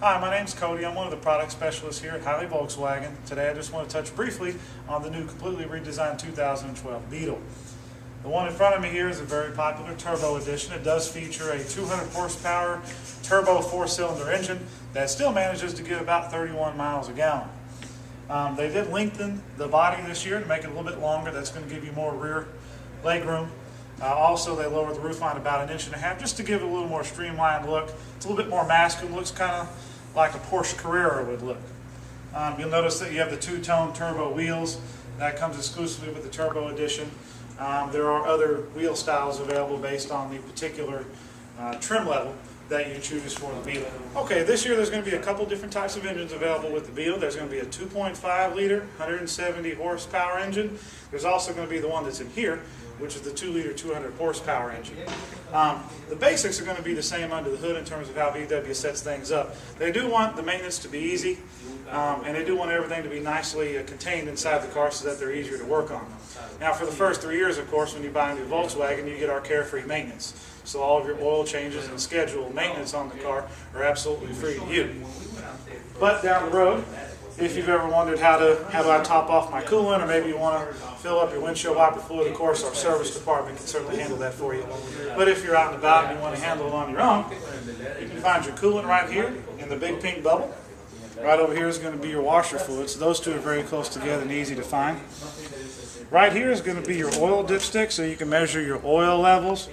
Hi, my name's Cody. I'm one of the product specialists here at Hiley Volkswagen. Today I just want to touch briefly on the new completely redesigned 2012 Beetle. The one in front of me here is a very popular turbo edition. It does feature a 200 horsepower turbo 4-cylinder engine that still manages to give about 31 miles a gallon. They did lengthen the body this year to make it a little bit longer. That's going to give you more rear leg room. Also, they lowered the roof line about 1.5 inches just to give it a little more streamlined look. It's a little bit more masculine. Looks kind of like a Porsche Carrera would look. You'll notice that you have the two-tone turbo wheels. That comes exclusively with the turbo edition. There are other wheel styles available based on the particular trim level that you choose for the Beetle. Okay, this year there's going to be a couple different types of engines available with the Beetle. There's going to be a 2.5 liter, 170 horsepower engine. There's also going to be the one that's in here, which is the 2 liter, 200 horsepower engine. The basics are going to be the same under the hood in terms of how VW sets things up. They do want the maintenance to be easy, and they do want everything to be nicely contained inside the car so that they're easier to work on. Now, for the first 3 years, of course, when you buy a new Volkswagen, you get our carefree maintenance. So all of your oil changes and scheduled maintenance on the car are absolutely free to you. But down the road, if you've ever wondered how do I top off my coolant, or maybe you want to fill up your windshield wiper fluid, of course our service department can certainly handle that for you. But if you're out and about and you want to handle it on your own, you can find your coolant right here in the big pink bubble. Right over here is going to be your washer fluid, so those two are very close together and easy to find. Right here is going to be your oil dipstick, so you can measure your oil levels.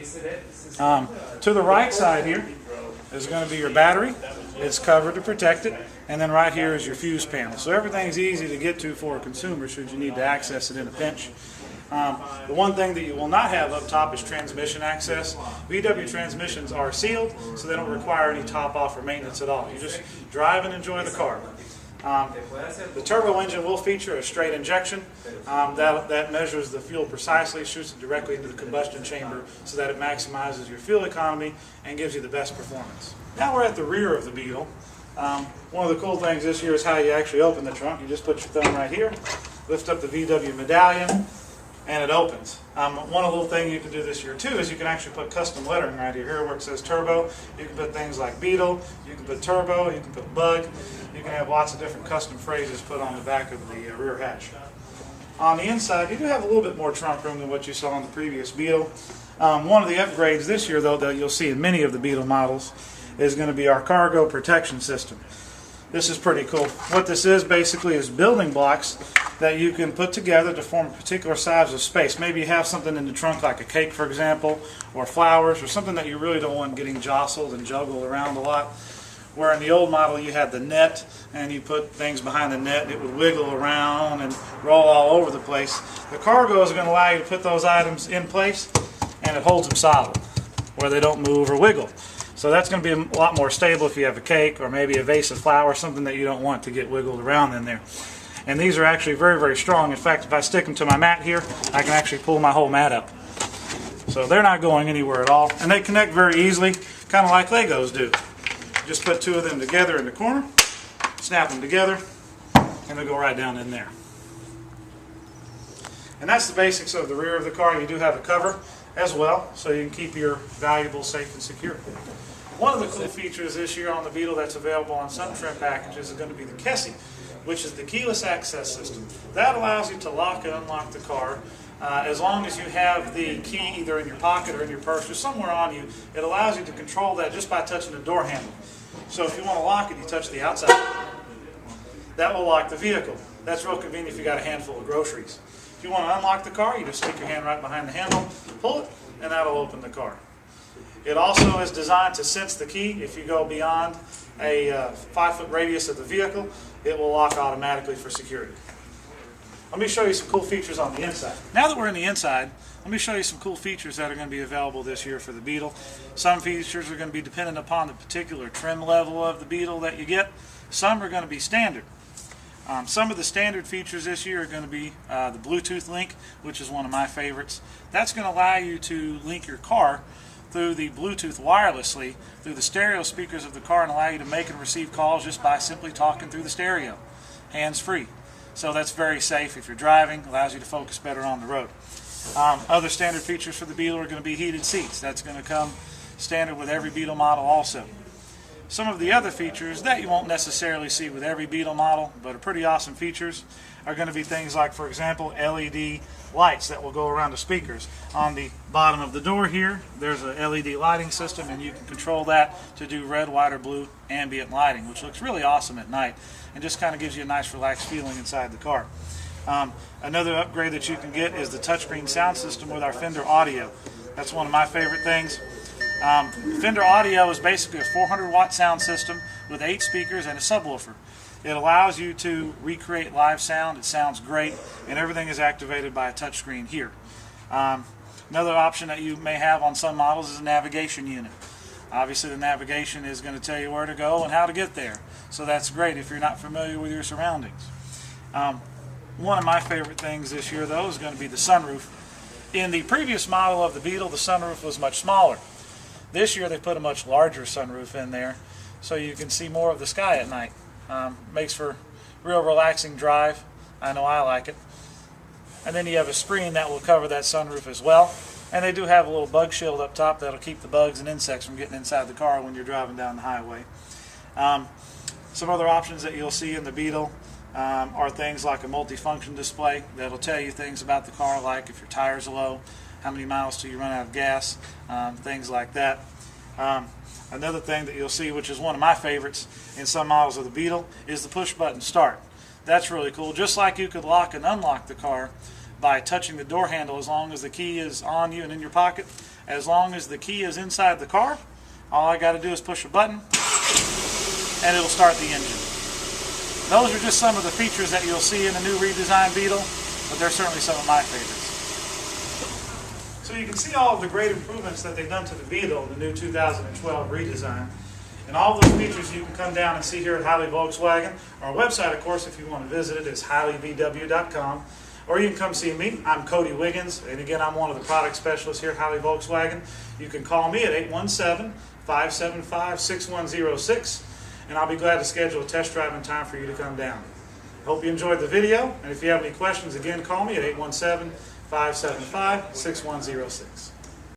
To the right side here is going to be your battery. It's covered to protect it. And then right here is your fuse panel. So everything's easy to get to for a consumer should you need to access it in a pinch. The one thing that you will not have up top is transmission access. VW transmissions are sealed, so they don't require any top off or maintenance at all. You just drive and enjoy the car. The turbo engine will feature a straight injection that measures the fuel precisely, shoots it directly into the combustion chamber so that it maximizes your fuel economy and gives you the best performance. Now we're at the rear of the Beetle. One of the cool things this year is how you actually open the trunk. You just put your thumb right here, lift up the VW medallion, and it opens. One little thing you can do this year too is you can actually put custom lettering right here where it says turbo. You can put things like Beetle, you can put turbo, you can put bug. You can have lots of different custom phrases put on the back of the rear hatch. On the inside, you do have a little bit more trunk room than what you saw on the previous Beetle. One of the upgrades this year, though, that you'll see in many of the Beetle models is going to be our cargo protection system. This is pretty cool. What this is basically is building blocks that you can put together to form a particular size of space. Maybe you have something in the trunk like a cake, for example, or flowers, or something that you really don't want getting jostled and juggled around a lot. Where in the old model you had the net and you put things behind the net and it would wiggle around and roll all over the place. The cargo is going to allow you to put those items in place and it holds them solid where they don't move or wiggle. So that's going to be a lot more stable if you have a cake or maybe a vase of flowers, something that you don't want to get wiggled around in there. And these are actually very, very strong. In fact, if I stick them to my mat here, I can actually pull my whole mat up. So they're not going anywhere at all. And they connect very easily, kind of like Legos do. Just put two of them together in the corner, snap them together, and they'll go right down in there. And that's the basics of the rear of the car. You do have a cover as well, so you can keep your valuables safe and secure. One of the cool features this year on the Beetle that's available on some trim packages is going to be the KESSI, which is the keyless access system. That allows you to lock and unlock the car. As long as you have the key either in your pocket or in your purse or somewhere on you, it allows you to control that just by touching the door handle. So if you want to lock it, you touch the outside. That will lock the vehicle. That's real convenient if you got a handful of groceries. If you want to unlock the car, you just stick your hand right behind the handle, pull it, and that'll open the car. It also is designed to sense the key. If you go beyond a 5-foot radius of the vehicle, it will lock automatically for security. Let me show you some cool features on the inside. Now that we're in the inside, let me show you some cool features that are going to be available this year for the Beetle. Some features are going to be dependent upon the particular trim level of the Beetle that you get. Some are going to be standard. Some of the standard features this year are going to be the Bluetooth link, which is one of my favorites. That's going to allow you to link your car through the Bluetooth wirelessly through the stereo speakers of the car and allow you to make and receive calls just by simply talking through the stereo, hands-free. So that's very safe if you're driving, allows you to focus better on the road. Other standard features for the Beetle are going to be heated seats. That's going to come standard with every Beetle model also. Some of the other features that you won't necessarily see with every Beetle model, but are pretty awesome features, are going to be things like, for example, LED lights that will go around the speakers. On the bottom of the door here, there's a LED lighting system, and you can control that to do red, white, or blue ambient lighting, which looks really awesome at night and just kind of gives you a nice relaxed feeling inside the car. Another upgrade that you can get is the touchscreen sound system with our Fender audio. That's one of my favorite things. Fender audio is basically a 400-watt sound system with 8 speakers and a subwoofer. It allows you to recreate live sound. It sounds great, and everything is activated by a touchscreen here. Another option that you may have on some models is a navigation unit. Obviously, the navigation is going to tell you where to go and how to get there. So that's great if you're not familiar with your surroundings. One of my favorite things this year, though, is going to be the sunroof. In the previous model of the Beetle, the sunroof was much smaller. This year, they put a much larger sunroof in there, so you can see more of the sky at night. Makes for a real relaxing drive. I know I like it. And then you have a screen that will cover that sunroof as well. And they do have a little bug shield up top that'll keep the bugs and insects from getting inside the car when you're driving down the highway. Some other options that you'll see in the Beetle are things like a multifunction display that'll tell you things about the car, like if your tires are low, how many miles till you run out of gas, things like that. Another thing that you'll see, which is one of my favorites in some models of the Beetle, is the push button start. That's really cool. Just like you could lock and unlock the car by touching the door handle, as long as the key is on you and in your pocket, as long as the key is inside the car, all I got to do is push a button and it'll start the engine. Those are just some of the features that you'll see in the new redesigned Beetle, but they're certainly some of my favorites. So you can see all of the great improvements that they've done to the Beetle in the new 2012 redesign. And all of those features you can come down and see here at Hiley Volkswagen. Our website, of course, if you want to visit it, is HileyVW.com. Or you can come see me. I'm Cody Wiggins, and again, I'm one of the product specialists here at Hiley Volkswagen. You can call me at 817-575-6106, and I'll be glad to schedule a test drive in time for you to come down. Hope you enjoyed the video, and if you have any questions, again, call me at 817-575-6106.